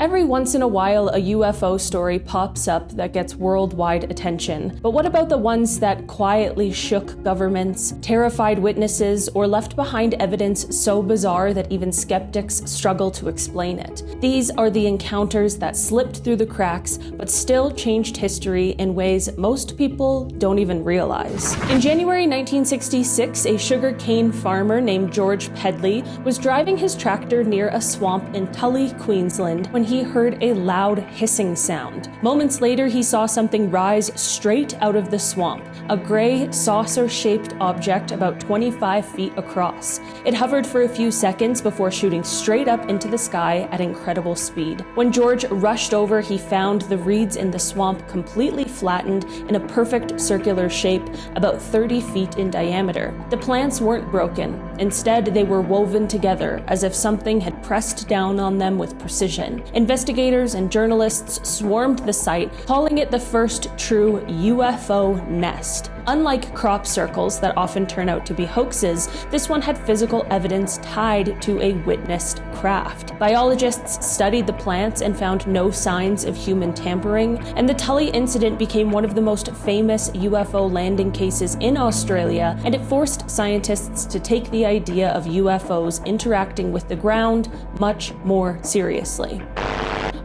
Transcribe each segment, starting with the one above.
Every once in a while, a UFO story pops up that gets worldwide attention. But what about the ones that quietly shook governments, terrified witnesses, or left behind evidence so bizarre that even skeptics struggle to explain it? These are the encounters that slipped through the cracks, but still changed history in ways most people don't even realize. In January 1966, a sugarcane farmer named George Pedley was driving his tractor near a swamp in Tully, Queensland, when he heard a loud hissing sound. Moments later, he saw something rise straight out of the swamp, a gray, saucer-shaped object about 25 feet across. It hovered for a few seconds before shooting straight up into the sky at incredible speed. When George rushed over, he found the reeds in the swamp completely flattened in a perfect circular shape, about 30 feet in diameter. The plants weren't broken. Instead, they were woven together as if something had pressed down on them with precision. Investigators and journalists swarmed the site, calling it the first true UFO nest. Unlike crop circles that often turn out to be hoaxes, this one had physical evidence tied to a witnessed craft. Biologists studied the plants and found no signs of human tampering, and the Tully incident became one of the most famous UFO landing cases in Australia, and it forced scientists to take the idea of UFOs interacting with the ground much more seriously.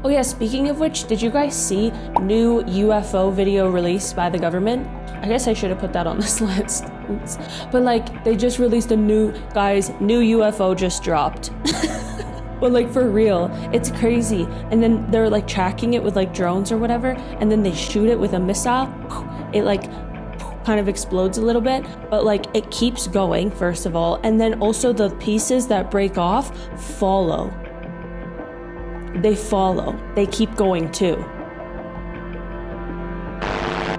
Oh yeah, speaking of which, did you guys see new UFO video released by the government? I guess I should have put that on this list. Oops. But like, they just released a new UFO just dropped. But like, for real, it's crazy. And then they're like tracking it with like drones or whatever, and then they shoot it with a missile. It like kind of explodes a little bit, but like it keeps going, first of all, and then also the pieces that break off follow. They follow. They keep going too.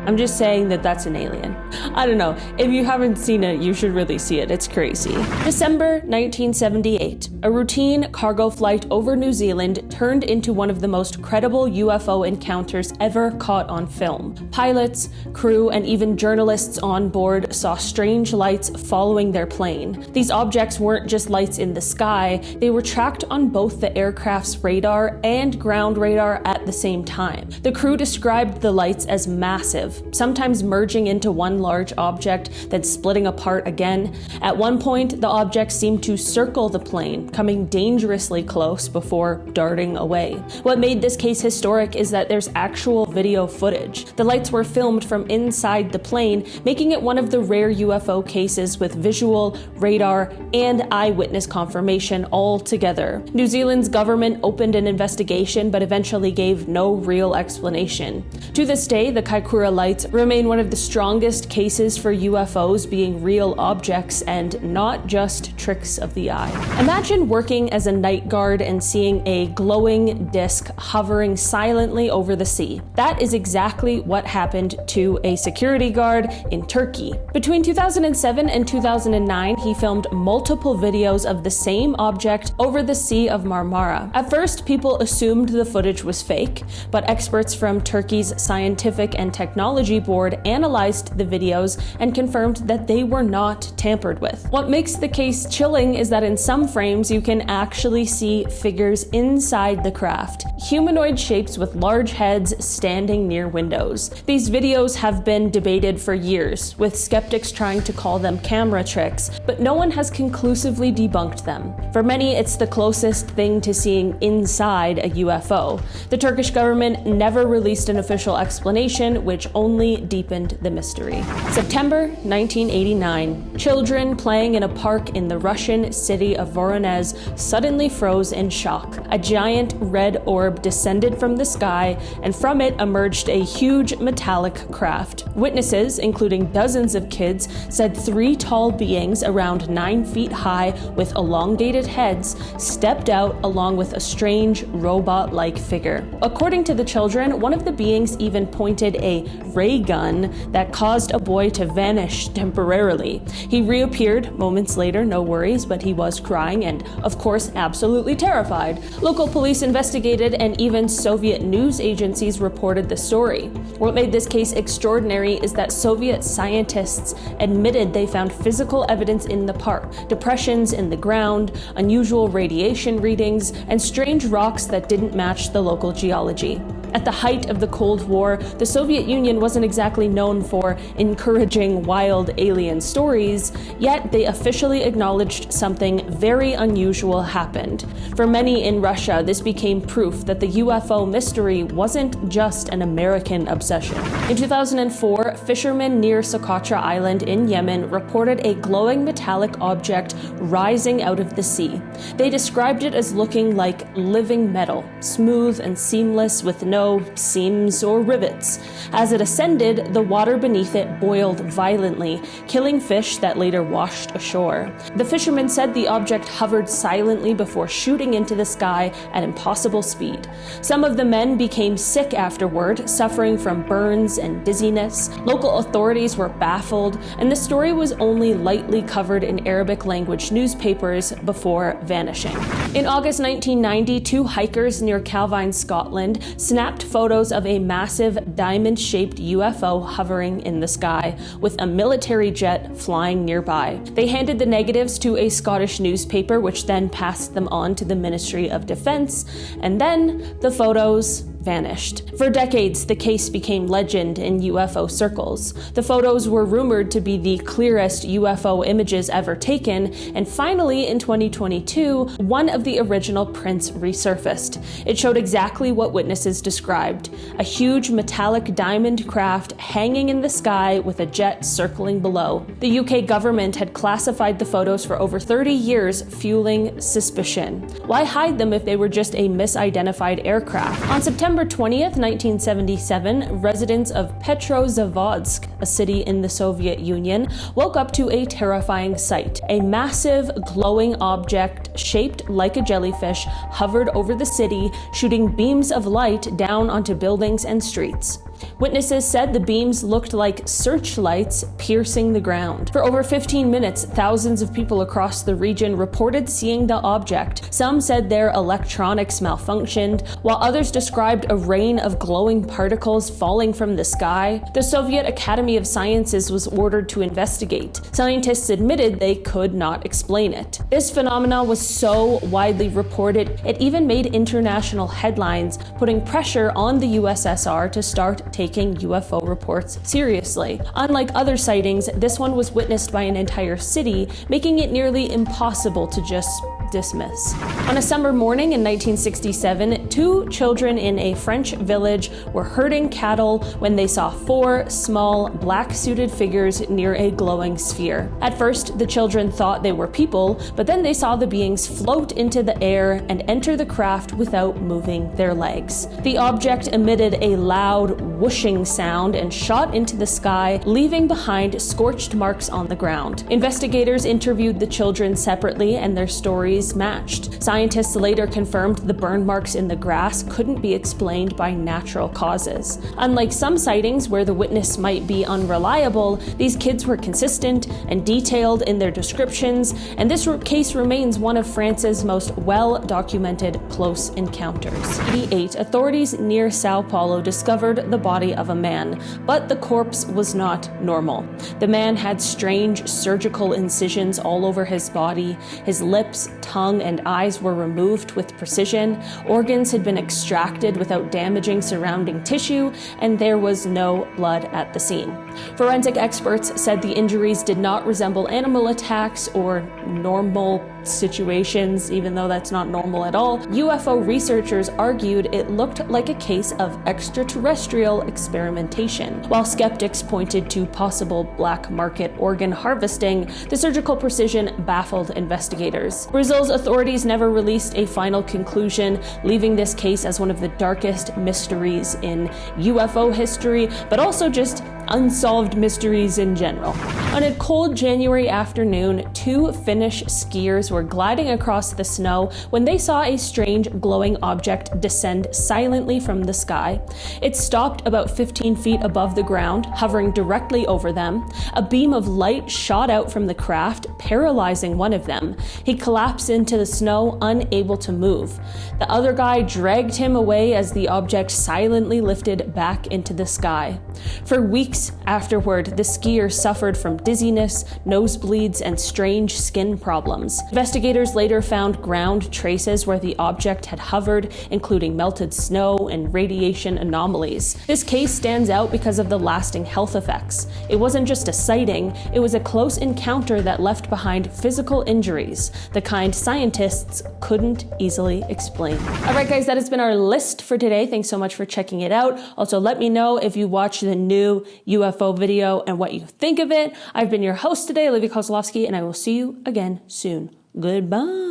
I'm just saying that that's an alien. I don't know. If you haven't seen it, you should really see it. It's crazy. December 1978. A routine cargo flight over New Zealand turned into one of the most credible UFO encounters ever caught on film. Pilots, crew, and even journalists on board saw strange lights following their plane. These objects weren't just lights in the sky, they were tracked on both the aircraft's radar and ground radar at the same time. The crew described the lights as massive, sometimes merging into one large object, then splitting apart again. At one point, the object seemed to circle the plane, coming dangerously close before darting away. What made this case historic is that there's actual video footage. The lights were filmed from inside the plane, making it one of the rare UFO cases with visual, radar, and eyewitness confirmation all together. New Zealand's government opened an investigation, but eventually gave no real explanation. To this day, the Kaikoura lights remain one of the strongest cases for UFOs being real objects and not just tricks of the eye. Imagine working as a night guard and seeing a glowing disc hovering silently over the sea. That is exactly what happened to a security guard in Turkey. Between 2007 and 2009, he filmed multiple videos of the same object over the Sea of Marmara. At first, people assumed the footage was fake, but experts from Turkey's Scientific and Technology Board analyzed the videos and confirmed that they were not tampered with. What makes the case chilling is that in some frames you can actually see figures inside the craft, humanoid shapes with large heads standing near windows. These videos have been debated for years, with skeptics trying to call them camera tricks, but no one has conclusively debunked them. For many, it's the closest thing to seeing inside a UFO. The Turkish government never released an official explanation, which only deepened the mystery. September 1989. Children playing in a park in the Russian city of Voronezh suddenly froze in shock. A giant red orb descended from the sky, and from it emerged a huge metallic craft. Witnesses, including dozens of kids, said 3 tall beings around 9 feet high with elongated heads stepped out along with a strange robot-like figure. According to the children, one of the beings even pointed a ray gun that caused a boy to vanish temporarily. He reappeared moments later, no worries, but he was crying and, of course, absolutely terrified. Local police investigated and even Soviet news agencies reported the story. What made this case extraordinary is that Soviet scientists admitted they found physical evidence in the park, depressions in the ground, unusual radiation readings, and strange rocks that didn't match the local geology. At the height of the Cold War, the Soviet Union wasn't exactly known for encouraging wild alien stories, yet they officially acknowledged something very unusual happened. For many in Russia, this became proof that the UFO mystery wasn't just an American obsession. In 2004, fishermen near Sokotra Island in Yemen reported a glowing metallic object rising out of the sea. They described it as looking like living metal, smooth and seamless with no seams or rivets. As it ascended, the water beneath it boiled violently, killing fish that later washed ashore. The fishermen said the object hovered silently before shooting into the sky at impossible speed. Some of the men became sick afterward, suffering from burns and dizziness. Local authorities were baffled, and the story was only lightly covered in Arabic language newspapers before vanishing. In August 1990, two hikers near Calvine, Scotland, snapped photos of a massive diamond-shaped UFO hovering in the sky, with a military jet flying nearby. They handed the negatives to a Scottish newspaper, which then passed them on to the Ministry of Defense, and then the photos vanished. For decades, the case became legend in UFO circles. The photos were rumored to be the clearest UFO images ever taken, and finally, in 2022, one of the original prints resurfaced. It showed exactly what witnesses described: a huge metallic diamond craft hanging in the sky with a jet circling below. The UK government had classified the photos for over 30 years, fueling suspicion. Why hide them if they were just a misidentified aircraft? On September 20th, 1977, residents of Petrozavodsk, a city in the Soviet Union, woke up to a terrifying sight. A massive, glowing object shaped like a jellyfish hovered over the city, shooting beams of light down onto buildings and streets. Witnesses said the beams looked like searchlights piercing the ground. For over 15 minutes, thousands of people across the region reported seeing the object. Some said their electronics malfunctioned, while others described a rain of glowing particles falling from the sky. The Soviet Academy of Sciences was ordered to investigate. Scientists admitted they could not explain it. This phenomenon was so widely reported, it even made international headlines, putting pressure on the USSR to start taking UFO reports seriously. Unlike other sightings, this one was witnessed by an entire city, making it nearly impossible to just dismiss. On a summer morning in 1967, two children in a French village were herding cattle when they saw four small, black-suited figures near a glowing sphere. At first, the children thought they were people, but then they saw the beings float into the air and enter the craft without moving their legs. The object emitted a loud whooshing sound and shot into the sky, leaving behind scorched marks on the ground. Investigators interviewed the children separately, and their stories matched. Scientists later confirmed the burn marks in the grass couldn't be explained by natural causes. Unlike some sightings where the witness might be unreliable, these kids were consistent and detailed in their descriptions, and this case remains one of France's most well-documented close encounters. In 1988, authorities near Sao Paulo discovered the body of a man, but the corpse was not normal. The man had strange surgical incisions all over his body. His lips, tongue, and eyes were removed with precision. Organs had been extracted without damaging surrounding tissue, and there was no blood at the scene. Forensic experts said the injuries did not resemble animal attacks or normal situations, even though that's not normal at all. UFO researchers argued it looked like a case of extraterrestrial experimentation. While skeptics pointed to possible black market organ harvesting, the surgical precision baffled investigators. Brazil's authorities never released a final conclusion, leaving this case as one of the darkest mysteries in UFO history, but also just unsolved mysteries in general. On a cold January afternoon, two Finnish skiers investigators were gliding across the snow when they saw a strange glowing object descend silently from the sky. It stopped about 15 feet above the ground, hovering directly over them. A beam of light shot out from the craft, paralyzing one of them. He collapsed into the snow, unable to move. The other guy dragged him away as the object silently lifted back into the sky. For weeks afterward, the skier suffered from dizziness, nosebleeds, and strange skin problems. Investigators later found ground traces where the object had hovered, including melted snow and radiation anomalies. This case stands out because of the lasting health effects. It wasn't just a sighting, it was a close encounter that left behind physical injuries, the kind scientists couldn't easily explain. Alright guys, that has been our list for today. Thanks so much for checking it out. Also, let me know if you watched the new UFO video and what you think of it. I've been your host today, Olivia Kozlowski, and I will see you again soon. Goodbye.